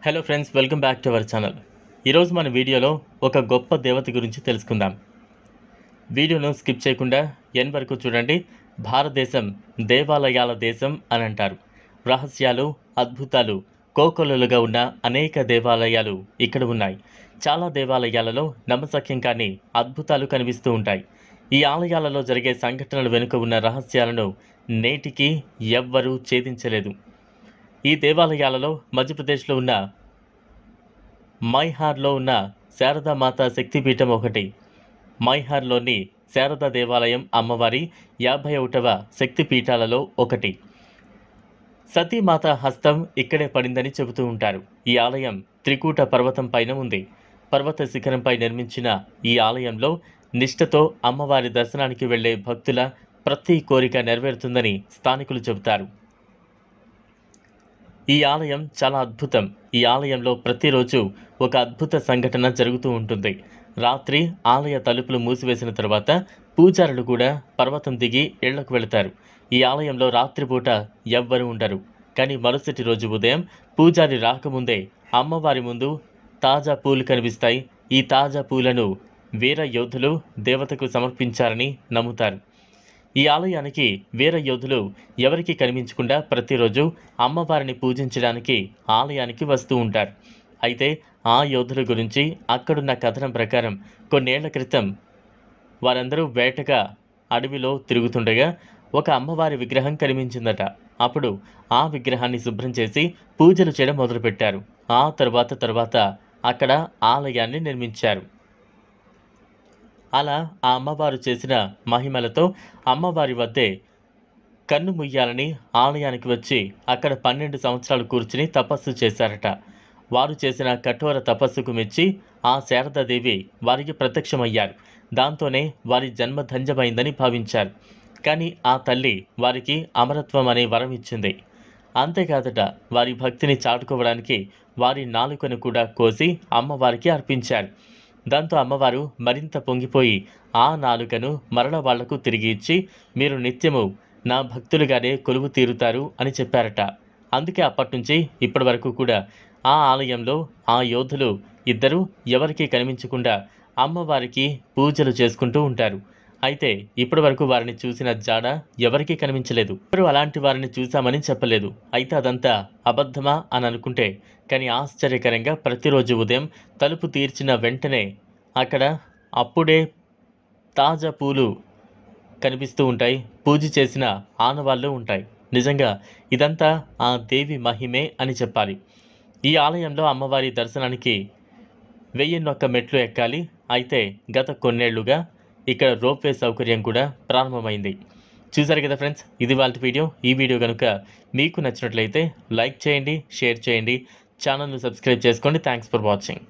Hello friends, welcome back to our channel. ఈరోజు మన వీడియోలో ఒక గొప్ప దేవత గురించి తెలుసుకుందాం. వీడియోను స్కిప్ చేయకుండా ఎన్ వరకు చూడండి. భారతదేశం దేవాలయాల దేశం అని అంటారు. రహస్యాలు, అద్భుతాలు కోకొల్లలుగా ఉన్న అనేక దేవాలయాలు ఇక్కడ ఉన్నాయి. చాలా దేవాలయాలలో నమ్మశక్యం కాని అద్భుతాలు కనిపిస్తూ ఉంటాయి. ఈ ఆలయాలలో జరిగే సంఘటనల వెనుక ఉన్న రహస్యాలను నేటికి ఎవ్వరూ ఛేదించలేదు. ఈ దేవాలయాలలో మధ్యప్రదేశ్లో ఉన్న మైహార్లో ఉన్న శారదామాత శక్తిపీఠం ఒకటి. మైహార్లోని శారదా దేవాలయం అమ్మవారి 51వ శక్తిపీఠాలలో ఒకటి. సతీమాత హస్తం ఇక్కడే పడిందని చెబుతూ ఉంటారు. ఈ ఆలయం త్రికూట పర్వతం పైన ఉంది. పర్వత శిఖరంపై నిర్మించిన ఈ ఆలయంలో నిష్ఠతో అమ్మవారి దర్శనానికి వెళ్లే భక్తుల ప్రతి కోరిక నెరవేరుతుందని స్థానికులు చెబుతారు. ఈ ఆలయం చాలా అద్భుతం. ఈ ఆలయంలో ప్రతిరోజు ఒక అద్భుత సంఘటన జరుగుతూ ఉంటుంది. రాత్రి ఆలయ తలుపులు మూసివేసిన తర్వాత పూజారులు కూడా పర్వతం దిగి ఇళ్లకు వెళతారు. ఈ ఆలయంలో రాత్రిపూట ఎవ్వరూ ఉండరు. కానీ మరుసటి రోజు ఉదయం పూజారి రాకముందే అమ్మవారి ముందు తాజా పూలు కనిపిస్తాయి. ఈ తాజా పూలను వీర యోధులు దేవతకు సమర్పించారని నమ్ముతారు. ఈ ఆలయానికి వీర యోధులు ఎవరికి కనిపించకుండా ప్రతిరోజు అమ్మవారిని పూజించడానికి ఆలయానికి వస్తూ ఉంటారు. అయితే ఆ యోధుల గురించి అక్కడున్న కథనం ప్రకారం కొన్నేళ్ల క్రితం వారందరూ వేటగా అడవిలో తిరుగుతుండగా ఒక అమ్మవారి విగ్రహం కనిపించిందట. అప్పుడు ఆ విగ్రహాన్ని శుభ్రం చేసి పూజలు చేయడం మొదలుపెట్టారు. ఆ తర్వాత అక్కడ ఆలయాన్ని నిర్మించారు. అలా ఆ అమ్మవారు చేసిన మహిమలతో అమ్మవారి వద్దే కన్ను ముయ్యాలని ఆలయానికి వచ్చి అక్కడ 12 సంవత్సరాలు కూర్చుని తపస్సు చేశారట. వారు చేసిన కఠోర తపస్సుకు మెచ్చి ఆ శారదాదేవి వారికి ప్రత్యక్షమయ్యారు. దాంతోనే వారి జన్మ ధన్యమైందని భావించారు. కానీ ఆ తల్లి వారికి అమరత్వం అనే వరం ఇచ్చింది. అంతేకాదట, వారి భక్తిని చాటుకోవడానికి వారి నాలుకను కూడా కోసి అమ్మవారికి అర్పించారు. దాంతో అమ్మవారు మరింత పొంగిపోయి ఆ నాలుకను మరల వాళ్లకు తిరిగి ఇచ్చి, మీరు నిత్యము నా భక్తులుగానే కొలువు తీరుతారు అని చెప్పారట. అందుకే అప్పటినుంచి ఇప్పటి వరకు కూడా ఆ ఆలయంలో ఆ యోధులు ఇద్దరు ఎవరికీ కనిపించకుండా అమ్మవారికి పూజలు చేసుకుంటూ ఉంటారు. అయితే ఇప్పటి వరకు వారిని చూసిన జాడ ఎవరికీ కనిపించలేదు. ఎవరు అలాంటి వారిని చూశామని చెప్పలేదు. అయితే అదంతా అబద్ధమా అని అనుకుంటే, కానీ ఆశ్చర్యకరంగా ప్రతిరోజు ఉదయం తలుపు తీర్చిన వెంటనే అక్కడ అప్పుడే తాజా పూలు కనిపిస్తూ ఉంటాయి. పూజ చేసిన ఆనవాళ్ళు ఉంటాయి. నిజంగా ఇదంతా ఆ దేవి మహిమే అని చెప్పాలి. ఈ ఆలయంలో అమ్మవారి దర్శనానికి 1001 మెట్లు ఎక్కాలి. అయితే గత కొన్నేళ్లుగా ఇక్కడ రోప్వే సౌకర్యం కూడా ప్రారంభమైంది. చూసారు కదా ఫ్రెండ్స్, ఇది వాళ్ళ వీడియో. ఈ వీడియో కనుక మీకు నచ్చినట్లయితే లైక్ చేయండి, షేర్ చేయండి, ఛానల్ను సబ్స్క్రైబ్ చేసుకోండి. Thanks for watching.